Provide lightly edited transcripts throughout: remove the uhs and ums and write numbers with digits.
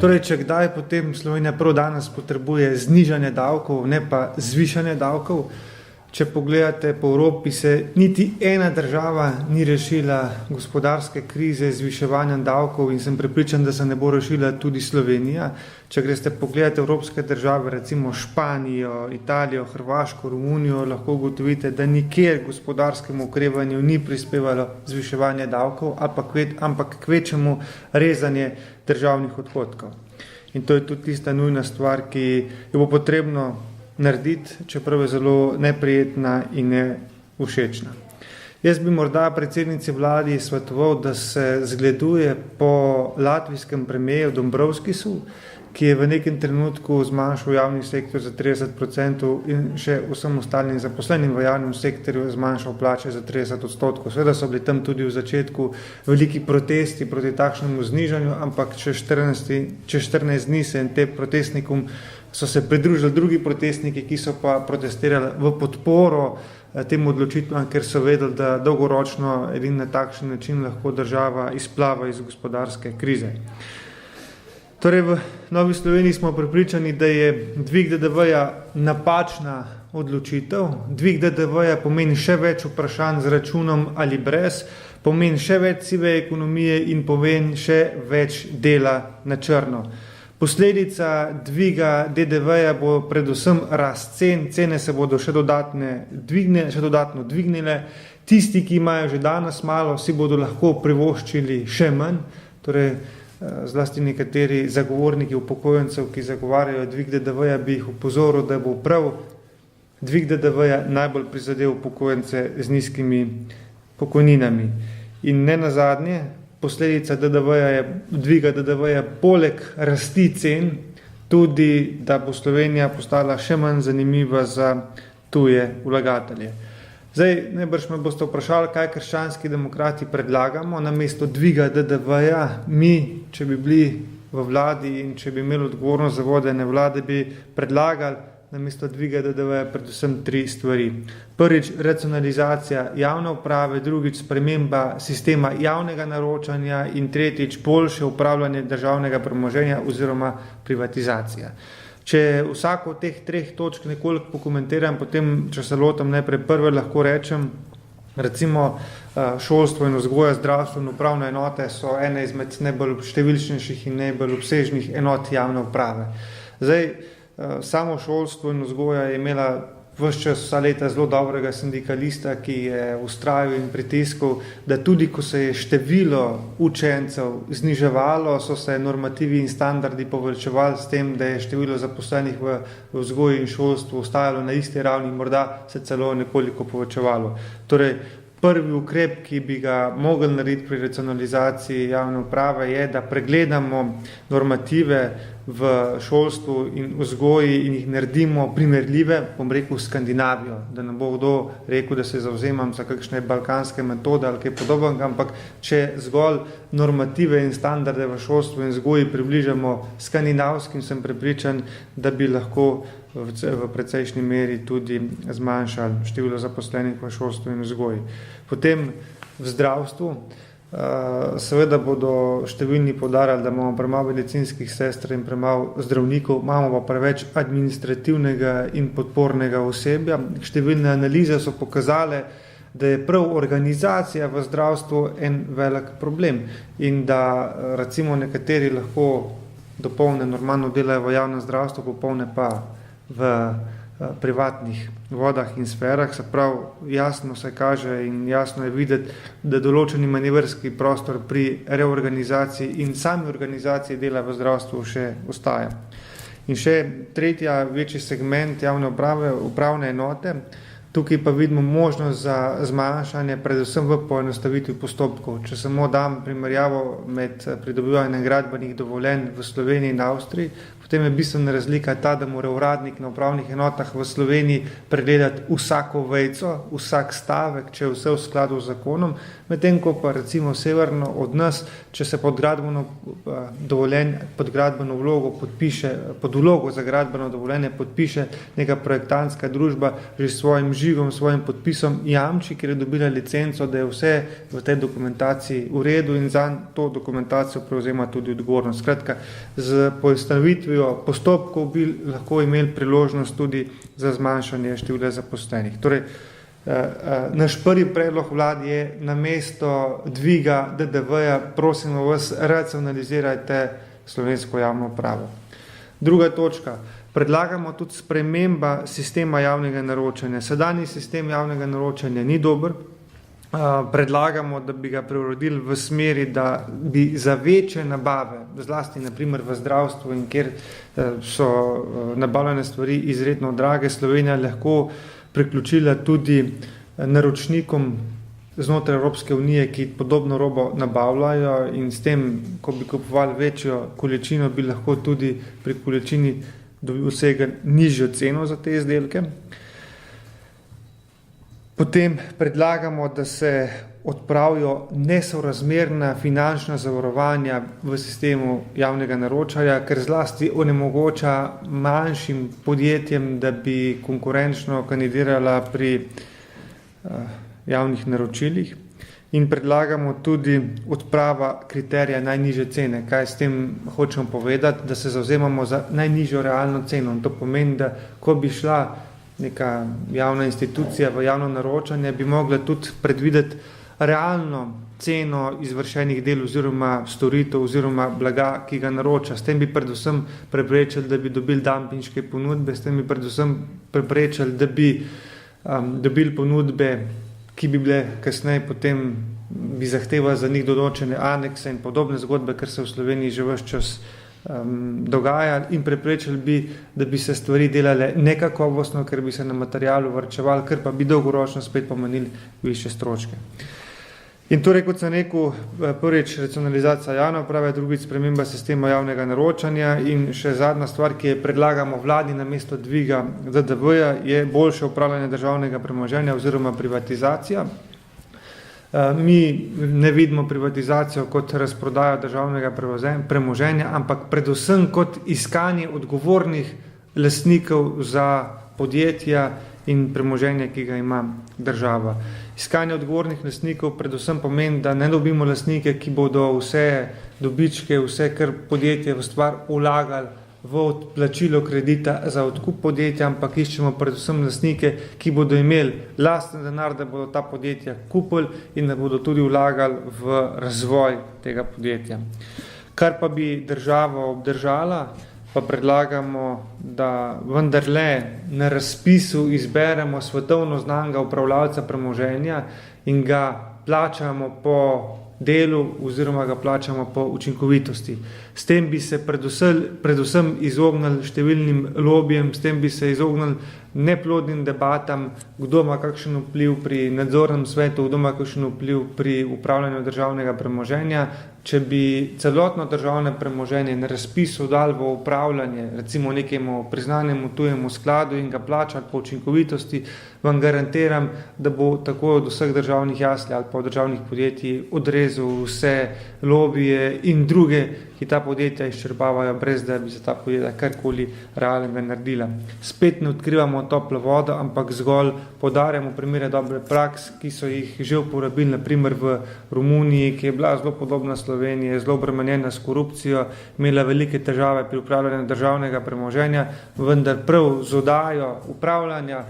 Torej, če kdaj, potem Slovenija prav danes potrebuje znižanje davkov, ne pa zvišanje davkov. Če pogledate po Evropi, se niti ena država ni rešila gospodarske krize z zviševanjem davkov in sem prepričan, da se ne bo rešila tudi Slovenija. Če greste pogledati evropske države, recimo Španijo, Italijo, Hrvaško, Romunijo, lahko ugotovite, da nikjer gospodarskemu okrevanju ni prispevalo zviševanje davkov, ampak kvečemu rezanje državnih odhodkov. In to je tudi tista nujna stvar, ki jo bo potrebno narediti, čeprav je zelo neprijetna in nevšečna. Jaz bi morda predsednici vladi svetoval, da se zgleduje po latvijskem premijeru Dombrovskisu, ki je v nekem trenutku zmanjšal javni sektor za 30% in še vsem ostalim zaposlenim v javnem sektorju zmanjšal plače za 30%. Seveda so bili tam tudi v začetku veliki protesti proti takšnemu znižanju, ampak čez 14 dni se tem protestnikom so se pridružili drugi protestniki, ki so pa protestirali v podporo tem odločitvam, ker so vedeli, da dolgoročno edin na takšen način lahko država izplava iz gospodarske krize. Torej, v Novi Sloveniji smo prepričani, da je dvig DDV-ja napačna odločitev. Dvig DDV-ja pomeni še več vprašanj z računom ali brez, pomeni še več sive ekonomije in pomeni še več dela na črno. Posledica dviga DDV-ja bo predvsem rast cen, cene se bodo še dodatno dvignile. Tisti, ki imajo že danes malo, si bodo lahko privoščili še manj, torej zlasti nekateri zagovorniki upokojencev, ki zagovarjajo dvig DDV-ja, bi jih opozoril, da bo prav dvig DDV-ja najbolj prizadel upokojence z nizkimi pokojninami. In ne nazadnje, posledica dviga DDV-ja poleg rasti cen tudi, da bo Slovenija postala še manj zanimiva za tuje vlagatelje. Zdaj, najbrž me boste vprašali, kaj krščanski demokrati predlagamo namesto dviga DDV-ja. Mi, če bi bili v vladi in če bi imeli odgovornost za vodenje vlade, bi predlagali namesto dviga DDV-ja predvsem 3 stvari. Prvič, racionalizacija javne uprave, drugič, sprememba sistema javnega naročanja in tretjič, boljše upravljanje državnega premoženja oziroma privatizacija. Če vsako od teh 3 točk nekoliko pokomentiram, potem, če se lotam najprej prve, lahko rečem, recimo šolstvo in vzgoja, zdravstvo in upravne enote so ene izmed najbolj številčnejših in najbolj obsežnih enot javne uprave. Zdaj, samo šolstvo in vzgoja je imela ves čas vsa leta zelo dobrega sindikalista, ki je vztrajal in pritiskal, da tudi ko se je število učencev zniževalo, so se normativi in standardi povečevali s tem, da je število zaposlenih v vzgoji in šolstvu ostajalo na isti ravni, morda se celo nekoliko povečevalo. Torej, prvi ukrep, ki bi ga mogli narediti pri racionalizaciji javne uprave, je, da pregledamo normative v šolstvu in vzgoji in jih naredimo primerljive, bom rekel, Skandinavijo, da ne bo kdo rekel, da se zavzemam za kakšne balkanske metode ali kaj podobnega, ampak če zgolj normative in standarde v šolstvu in vzgoji približamo skandinavskim, sem prepričan, da bi lahko v precejšnji meri tudi zmanjšali število zaposlenih v šolstvu in vzgoji. Potem v zdravstvu, seveda bodo številni poudarjali, da imamo premalo medicinskih sester in premalo zdravnikov, imamo pa preveč administrativnega in podpornega osebja. Številne analize so pokazale, da je prav organizacija v zdravstvu en velik problem in da recimo nekateri lahko dopolne normalno delajo v javnem zdravstvu, popolne pa v privatnih vodah in sferah, se pravi, jasno se kaže in jasno je videti, da določeni manevrski prostor pri reorganizaciji in sami organizaciji dela v zdravstvu še ostaja. In še tretja večji segment javne upravne enote, tukaj pa vidimo možnost za zmanjšanje, predvsem v poenostavitvi postopkov. Če samo dam primerjavo med pridobivanjem gradbenih dovoljenj v Sloveniji in Avstriji, potem je bistvena razlika ta, da mora uradnik na upravnih enotah v Sloveniji pregledati vsako vejico, vsak stavek, če je vse v skladu z zakonom, medtem ko pa recimo severno od nas, če se pod vlogo za gradbeno dovoljenje podpiše neka projektantska družba že s svojim žigom, svojim podpisom jamči, ker je dobila licenco, da je vse v tej dokumentaciji v redu in za to dokumentacijo prevzema tudi odgovornost. Skratka, z poenostavitvijo postopkov bi lahko imeli priložnost tudi za zmanjšanje števila zaposlenih. Torej, naš prvi predlog vladi je namesto dviga DDV-ja, prosimo vas, racionalizirajte slovensko javno upravo. Druga točka. Predlagamo tudi sprememba sistema javnega naročanja. Sedanji sistem javnega naročanja ni dober. Predlagamo, da bi ga preuredili v smeri, da bi za večje nabave, zlasti naprimer v zdravstvu in kjer so nabavljene stvari izredno drage, Slovenija lahko priključila tudi naročnikom znotraj Evropske unije, ki podobno robo nabavljajo in s tem, ko bi kupovali večjo količino, bi lahko tudi pri količini dosegli nižjo ceno za te izdelke. Potem predlagamo, da se odpravijo nesorazmerna finančna zavarovanja v sistemu javnega naročanja, ker zlasti onemogoča manjšim podjetjem, da bi konkurenčno kandidirala pri javnih naročilih. In predlagamo tudi odprava kriterija najnižje cene. Kaj s tem hočemo povedati? Da se zavzemamo za najnižjo realno ceno. In to pomeni, da ko bi šla neka javna institucija v javno naročanje, bi mogla tudi predvideti realno ceno izvršenih del oziroma storitev oziroma blaga, ki ga naroča. S tem bi predvsem preprečili, da bi dobili dampinške ponudbe, s tem bi predvsem preprečili, da bi dobili ponudbe, ki bi bile kasneje potem bi zahtevali za njih določene anekse in podobne zgodbe, kar se v Sloveniji že ves čas dogaja, in preprečili bi, da bi se stvari delale nekakovostno, ker bi se na materialu varčevali, ker pa bi dolgoročno spet pomenili višje stroške. In torej, kot sem rekel, prvič racionalizacija javne uprave, drugič sprememba sistema javnega naročanja in še zadnja stvar, ki je predlagamo vladi namesto dviga DDV-ja, je boljše upravljanje državnega premoženja oziroma privatizacija. Mi ne vidimo privatizacijo kot razprodajo državnega premoženja, ampak predvsem kot iskanje odgovornih lastnikov za podjetja in premoženje, ki ga ima država. Iskanje odgovornih lastnikov predvsem pomeni, da ne dobimo lastnike, ki bodo vse dobičke, vse, kar podjetje v stvar vlagali v odplačilo kredita za odkup podjetja, ampak iščemo predvsem lastnike, ki bodo imeli lasten denar, da bodo ta podjetja kupili in da bodo tudi vlagali v razvoj tega podjetja. Kar pa bi država obdržala, pa predlagamo, da vendarle na razpisu izberemo svetovno znanega upravljavca premoženja in ga plačamo po delu oziroma ga plačamo po učinkovitosti. S tem bi se predvsem izognili številnim lobijem, s tem bi se izognili neplodnim debatam, kdo ima kakšen vpliv pri nadzornem svetu, kdo ima kakšen vpliv pri upravljanju državnega premoženja. Če bi celotno državno premoženje na razpisu dali v upravljanje, recimo nekemu priznanemu tujemu skladu in ga plačali po učinkovitosti, vam garantiram, da bo tako od vseh državnih jasli ali pa od državnih podjetij odrezal vse lobije in druge, ki ta podjetja izčrpavajo, brez da bi se ta podjetja karkoli realnega naredila. Spet ne odkrivamo toplo vodo, ampak zgolj podarjamo primere dobre praks, ki so jih že uporabili, naprimer v Romuniji, ki je bila zelo podobna Sloveniji, zelo obremenjena s korupcijo, imela velike težave pri upravljanju državnega premoženja, vendar prav z oddajo upravljanja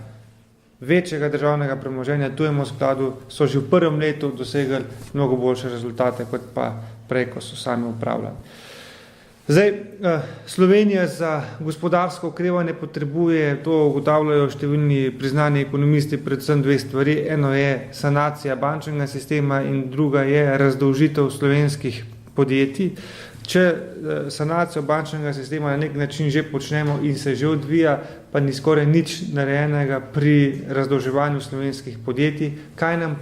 večjega državnega premoženja tujemu skladu so že v prvem letu dosegli mnogo boljše rezultate, kot pa prej, ko so sami upravljali. Zdaj, Slovenija za gospodarsko okrevanje potrebuje, to ugotavljajo številni priznani ekonomisti, predvsem dve stvari. Eno je sanacija bančnega sistema in druga je razdolžitev slovenskih podjetij. Če sanacijo bančnega sistema na nek način že počnemo in se že odvija, pa ni skoraj nič narejenega pri razdolževanju slovenskih podjetij, kaj nam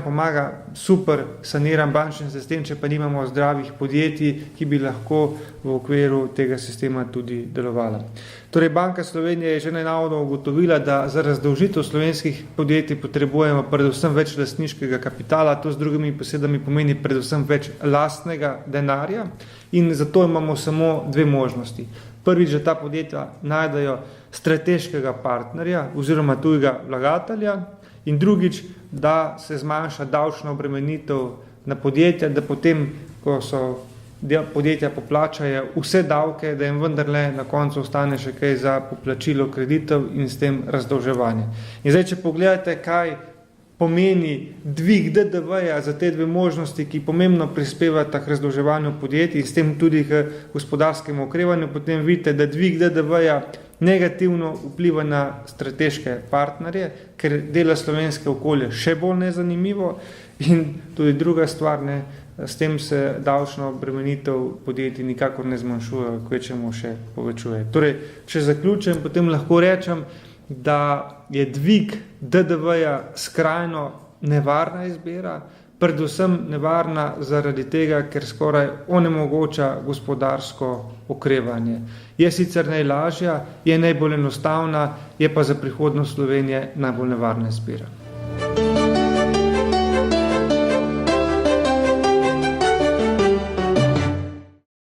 pomaga super saniran bančni sistem, če pa nimamo zdravih podjetij, ki bi lahko v okviru tega sistema tudi delovala. Torej, Banka Slovenije je že nenadoma ugotovila, da za razdolžitev slovenskih podjetij potrebujemo predvsem več lastniškega kapitala, to z drugimi besedami pomeni predvsem več lastnega denarja in zato imamo samo dve možnosti. Prvič, da ta podjetja najdejo strateškega partnerja oziroma tujega vlagatelja, in drugič, da se zmanjša davčna obremenitev na podjetja, da potem, ko so podjetja poplačajo vse davke, da jim vendarle na koncu ostane še kaj za poplačilo kreditov in s tem razdolževanje. In zdaj, če pogledate, kaj pomeni dvig DDV-ja za te dve možnosti, ki pomembno prispevata k razdolževanju podjetij in s tem tudi k gospodarskemu okrevanju, potem vidite, da dvig DDV-ja negativno vpliva na strateške partnerje, ker dela slovenske okolje še bolj nezanimivo, in tudi druga stvar, s tem se davčna obremenitev podjetij nikakor ne zmanjšuje, kvečemu še povečuje. Torej, če zaključim, potem lahko rečem, da je dvig DDV-ja skrajno nevarna izbira, predvsem nevarna zaradi tega, ker skoraj onemogoča gospodarsko okrevanje. Je sicer najlažja, je najbolj enostavna, je pa za prihodnost Slovenije najbolj nevarna izbira.